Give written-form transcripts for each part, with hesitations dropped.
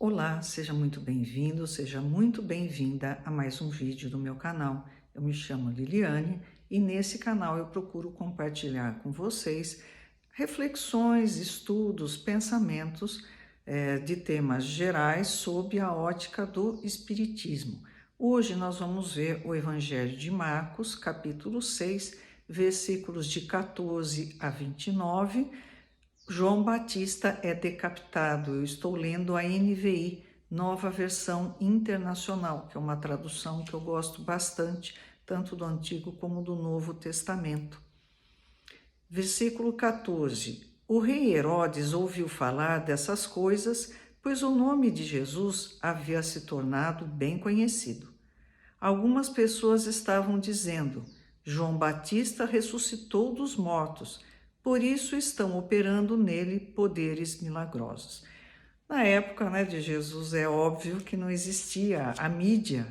Olá, seja muito bem-vindo, seja muito bem-vinda a mais um vídeo do meu canal. Eu me chamo Liliane e nesse canal eu procuro compartilhar com vocês reflexões, estudos, pensamentos de temas gerais sob a ótica do Espiritismo. Hoje nós vamos ver o Evangelho de Marcos, capítulo 6, versículos de 14 a 29. João Batista é decapitado. Eu estou lendo a NVI, Nova Versão Internacional, que é uma tradução que eu gosto bastante, tanto do Antigo como do Novo Testamento. Versículo 14. O rei Herodes ouviu falar dessas coisas, pois o nome de Jesus havia se tornado bem conhecido. Algumas pessoas estavam dizendo: João Batista ressuscitou dos mortos, por isso estão operando nele poderes milagrosos. Na época, de Jesus, é óbvio que não existia a mídia,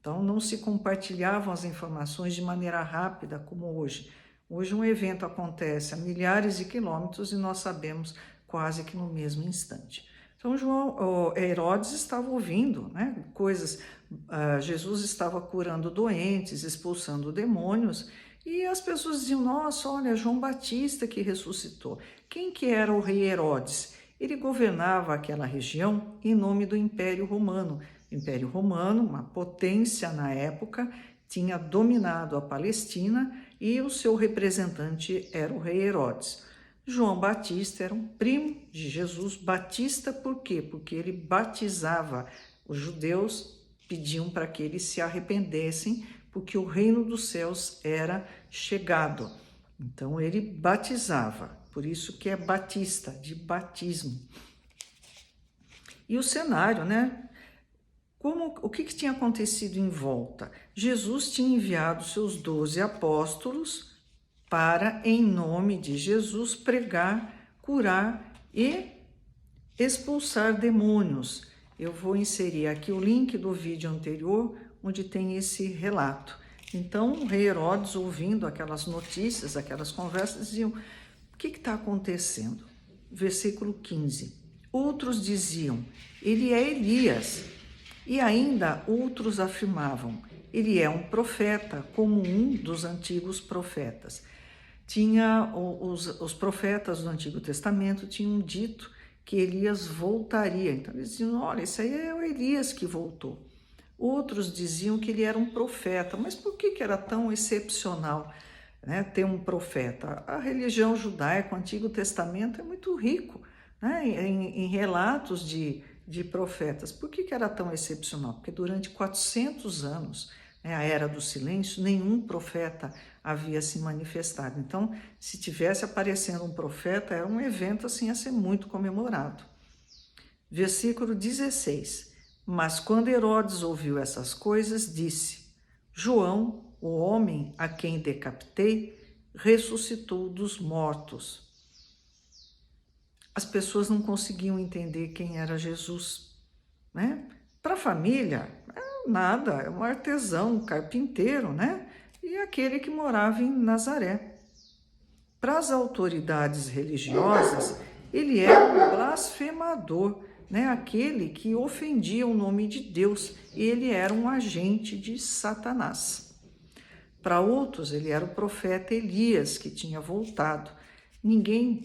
então não se compartilhavam as informações de maneira rápida como hoje. Hoje um evento acontece a milhares de quilômetros e nós sabemos quase que no mesmo instante. Então Herodes estava ouvindo, coisas. Jesus estava curando doentes, expulsando demônios, e as pessoas diziam: nossa, olha, João Batista que ressuscitou. Quem que era o rei Herodes? Ele governava aquela região em nome do Império Romano. O Império Romano, uma potência na época, tinha dominado a Palestina e o seu representante era o rei Herodes. João Batista era um primo de Jesus. Batista por quê? Porque ele batizava. Os judeus pediam para que eles se arrependessem, porque o reino dos céus era chegado. Então ele batizava, por isso que é batista, de batismo. E o cenário, o que tinha acontecido em volta? Jesus tinha enviado seus 12 apóstolos para, em nome de Jesus, pregar, curar e expulsar demônios. Eu vou inserir aqui o link do vídeo anterior, onde tem esse relato. Então, o rei Herodes, ouvindo aquelas notícias, aquelas conversas, diziam: o que está acontecendo? Versículo 15. Outros diziam: ele é Elias. E ainda outros afirmavam: ele é um profeta, como um dos antigos profetas. Os profetas do Antigo Testamento tinham dito que Elias voltaria. Então eles diziam: olha, esse aí é o Elias que voltou. Outros diziam que ele era um profeta, mas por que era tão excepcional, ter um profeta? A religião judaica, o Antigo Testamento é muito rico, em relatos de profetas. Por que era tão excepcional? Porque durante 400 anos, a Era do Silêncio, nenhum profeta havia se manifestado. Então, se tivesse aparecendo um profeta, era um evento assim a ser muito comemorado. Versículo 16. Mas quando Herodes ouviu essas coisas, disse: João, o homem a quem decapitei, ressuscitou dos mortos. As pessoas não conseguiam entender quem era Jesus, Para a família, nada, é um artesão, um carpinteiro, E aquele que morava em Nazaré. Para as autoridades religiosas, ele era um blasfemador, Aquele que ofendia o nome de Deus. Ele era um agente de Satanás. Para outros, ele era o profeta Elias, que tinha voltado. Ninguém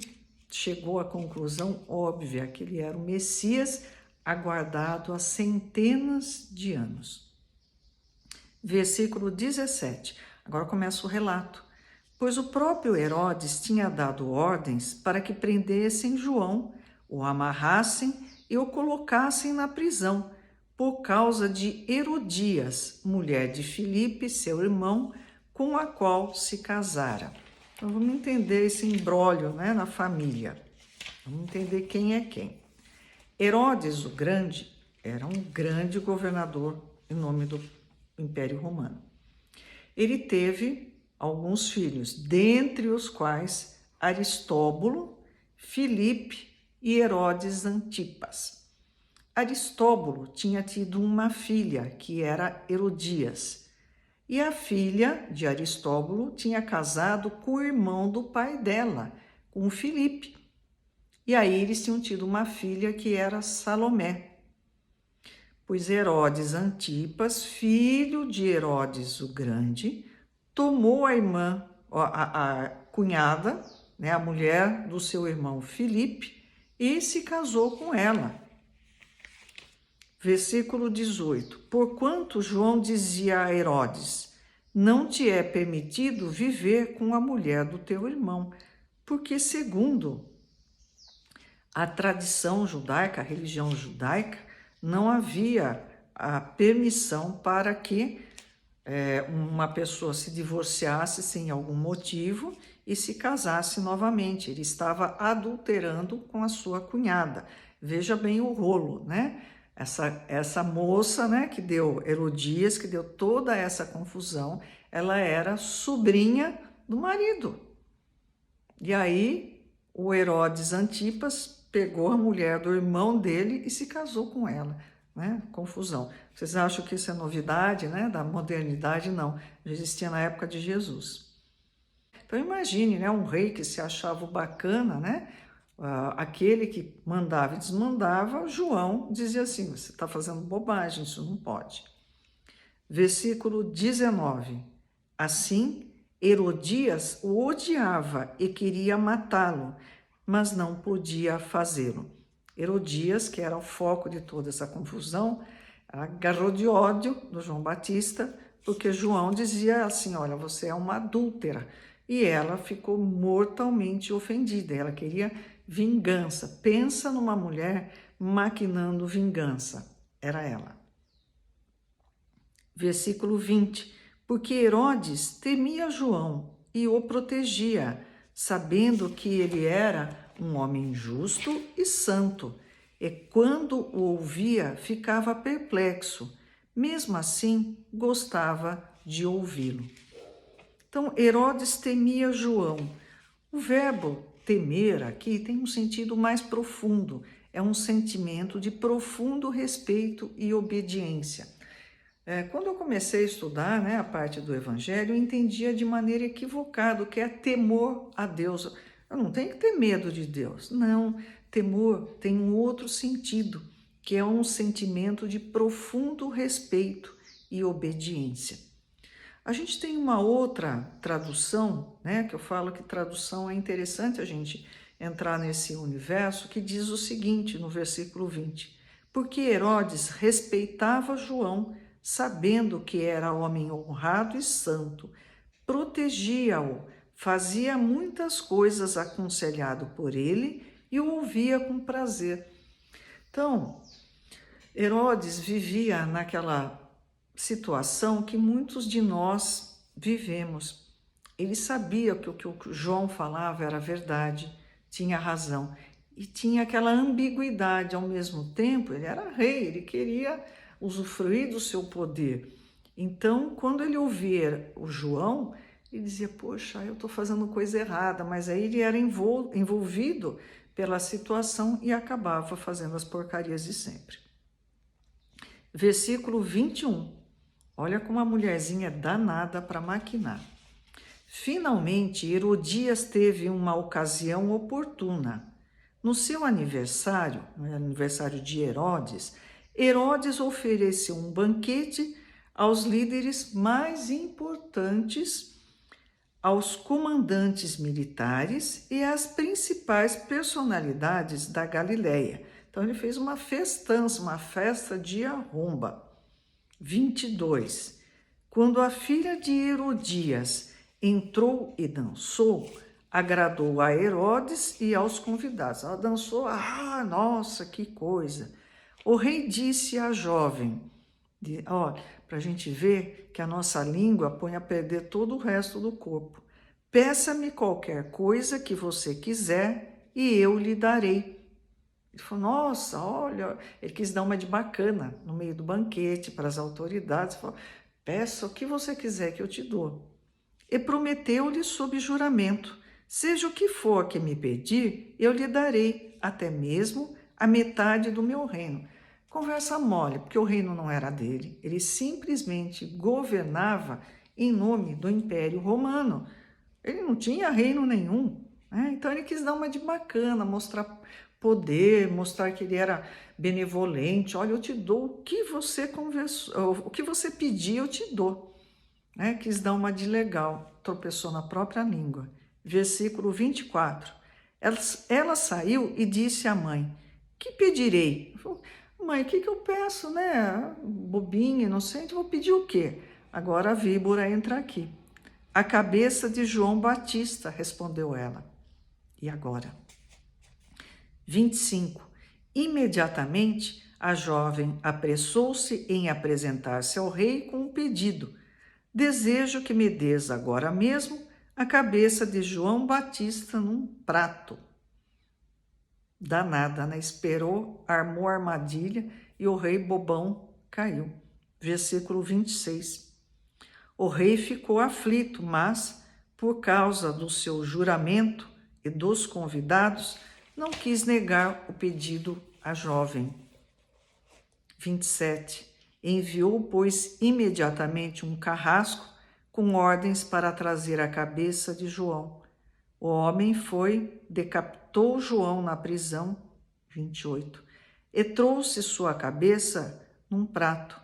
chegou à conclusão óbvia que ele era o Messias aguardado há centenas de anos. Versículo 17. Agora começa o relato. Pois o próprio Herodes tinha dado ordens para que prendessem João, o amarrassem e o colocassem na prisão, por causa de Herodias, mulher de Filipe, seu irmão, com a qual se casara. Então vamos entender esse imbróglio, na família. Vamos entender quem é quem. Herodes o Grande era um grande governador em nome do Império Romano. Ele teve alguns filhos, dentre os quais Aristóbulo, Filipe e Herodes Antipas. Aristóbulo tinha tido uma filha, que era Herodias, e a filha de Aristóbulo tinha casado com o irmão do pai dela, com Filipe. E aí eles tinham tido uma filha que era Salomé. Pois Herodes Antipas, filho de Herodes o Grande, tomou a irmã, a cunhada, né, a mulher do seu irmão Filipe, e se casou com ela. Versículo 18. Porquanto João dizia a Herodes: não te é permitido viver com a mulher do teu irmão, porque segundo a tradição judaica, a religião judaica, não havia a permissão para que uma pessoa se divorciasse sem algum motivo e se casasse novamente. Ele estava adulterando com a sua cunhada. Veja bem o rolo, né? Essa moça, né, que deu Herodias, que deu toda essa confusão, ela era sobrinha do marido. E aí o Herodes Antipas pegou a mulher do irmão dele e se casou com ela, né? Confusão. Vocês acham que isso é novidade, né? Da modernidade? Não, já existia na época de Jesus. Então imagine, né? Um rei que se achava bacana, né? Aquele que mandava e desmandava, João dizia assim: você está fazendo bobagem, isso não pode. Versículo 19. Assim, Herodias o odiava e queria matá-lo, mas não podia fazê-lo. Herodias, que era o foco de toda essa confusão, agarrou de ódio do João Batista, porque João dizia assim: olha, você é uma adúltera. E ela ficou mortalmente ofendida, ela queria vingança. Pensa numa mulher maquinando vingança. Era ela. Versículo 20. Porque Herodes temia João e o protegia, sabendo que ele era um homem justo e santo. E quando o ouvia, ficava perplexo. Mesmo assim, gostava de ouvi-lo. Então, Herodes temia João. O verbo temer aqui tem um sentido mais profundo. É um sentimento de profundo respeito e obediência. Quando eu comecei a estudar, né, a parte do Evangelho, eu entendia de maneira equivocada o que é temor a Deus. Eu não tenho que ter medo de Deus. Não, temor tem um outro sentido, que é um sentimento de profundo respeito e obediência. A gente tem uma outra tradução, né, que eu falo que tradução é interessante a gente entrar nesse universo, que diz o seguinte no versículo 20: porque Herodes respeitava João, sabendo que era homem honrado e santo, protegia-o, fazia muitas coisas aconselhado por ele e o ouvia com prazer. Então, Herodes vivia naquela situação que muitos de nós vivemos. Ele sabia que o que o João falava era verdade, tinha razão, e tinha aquela ambiguidade ao mesmo tempo. Ele era rei, ele queria usufruir do seu poder. Então, quando ele ouvia o João, ele dizia: poxa, eu estou fazendo coisa errada, mas aí ele era envolvido pela situação e acabava fazendo as porcarias de sempre. Versículo 21. Olha como a mulherzinha é danada para maquinar. Finalmente, Herodias teve uma ocasião oportuna. No seu aniversário, no aniversário de Herodes, Herodes ofereceu um banquete aos líderes mais importantes, aos comandantes militares e às principais personalidades da Galileia. Então ele fez uma festança, uma festa de arromba. 22. Quando a filha de Herodias entrou e dançou, agradou a Herodes e aos convidados. Ela dançou, nossa, que coisa! O rei disse à jovem: para a gente ver que a nossa língua põe a perder todo o resto do corpo. Peça-me qualquer coisa que você quiser e eu lhe darei. Ele falou: nossa, olha, ele quis dar uma de bacana no meio do banquete para as autoridades. Ele falou: peça o que você quiser que eu te dou. E prometeu-lhe sob juramento: seja o que for que me pedir, eu lhe darei, até mesmo a metade do meu reino. Conversa mole, porque o reino não era dele. Ele simplesmente governava em nome do Império Romano. Ele não tinha reino nenhum, né? Então ele quis dar uma de bacana, mostrar poder, mostrar que ele era benevolente. Olha, eu te dou o que você conversou, o que você pediu, eu te dou. Né? Quis dar uma de legal, tropeçou na própria língua. Versículo 24. Ela saiu e disse à mãe: que pedirei? Falou, mãe, o que eu peço, né? Bobinha, inocente, vou pedir o quê? Agora a víbora entra aqui. A cabeça de João Batista, respondeu ela. E agora? 25. Imediatamente, a jovem apressou-se em apresentar-se ao rei com um pedido. Desejo que me des agora mesmo a cabeça de João Batista num prato. Danada, né? Esperou, armou a armadilha e o rei bobão caiu. Versículo 26. O rei ficou aflito, mas, por causa do seu juramento e dos convidados, não quis negar o pedido à jovem. 27. Enviou, pois, imediatamente um carrasco com ordens para trazer a cabeça de João. O homem foi, decapitou João na prisão. 28. E trouxe sua cabeça num prato.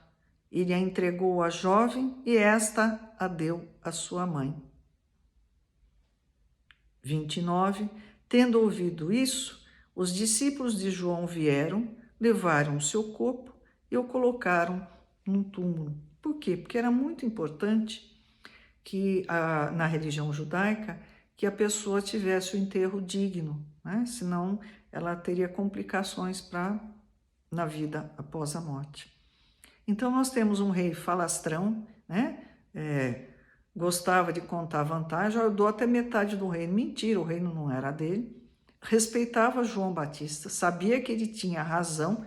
Ele a entregou à jovem e esta a deu à sua mãe. 29. Tendo ouvido isso, os discípulos de João vieram, levaram o seu corpo e o colocaram num túmulo. Por quê? Porque era muito importante que na religião judaica que a pessoa tivesse o enterro digno, né? Senão ela teria complicações na vida após a morte. Então nós temos um rei falastrão, né? Gostava de contar vantagem, eu dou até metade do reino. Mentira, o reino não era dele. Respeitava João Batista, sabia que ele tinha razão,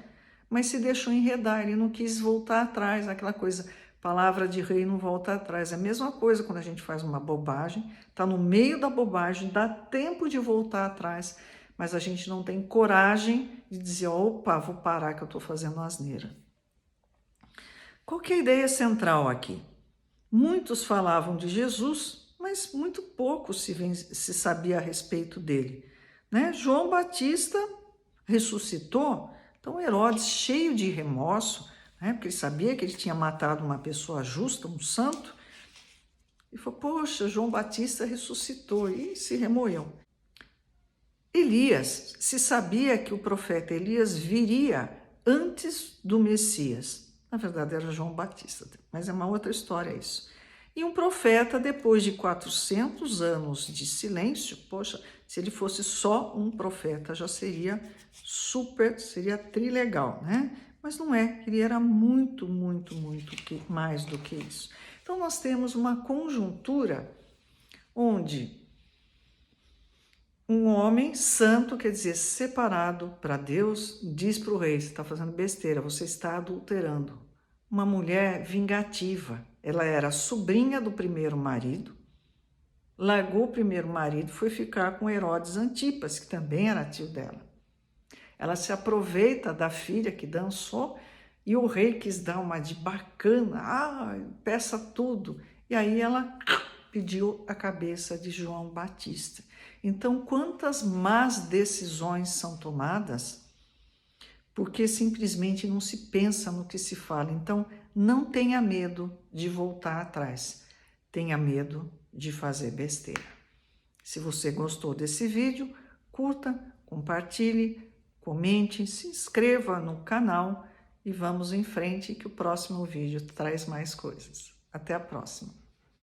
mas se deixou enredar, ele não quis voltar atrás, aquela coisa, palavra de rei não volta atrás. É a mesma coisa quando a gente faz uma bobagem, está no meio da bobagem, dá tempo de voltar atrás, mas a gente não tem coragem de dizer, opa, vou parar que eu estou fazendo asneira. Qual que é a ideia central aqui? Muitos falavam de Jesus, mas muito pouco se sabia a respeito dele. Né? João Batista ressuscitou, então Herodes, cheio de remorso, né? Porque ele sabia que ele tinha matado uma pessoa justa, um santo, e falou, poxa, João Batista ressuscitou, e se remoeu. Elias, se sabia que o profeta Elias viria antes do Messias. Na verdade era João Batista, mas é uma outra história isso. E um profeta, depois de 400 anos de silêncio, poxa, se ele fosse só um profeta, já seria seria trilegal, né? Mas não é, ele era muito mais do que isso. Então nós temos uma conjuntura onde um homem santo, quer dizer, separado para Deus, diz para o rei, você está fazendo besteira, você está adulterando. Uma mulher vingativa, ela era sobrinha do primeiro marido, largou o primeiro marido e foi ficar com Herodes Antipas, que também era tio dela. Ela se aproveita da filha que dançou e o rei quis dar uma de bacana, peça tudo. E aí ela pediu a cabeça de João Batista. Então, quantas más decisões são tomadas porque simplesmente não se pensa no que se fala. Então, não tenha medo de voltar atrás. Tenha medo de fazer besteira. Se você gostou desse vídeo, curta, compartilhe, comente, se inscreva no canal e vamos em frente que o próximo vídeo traz mais coisas. Até a próxima!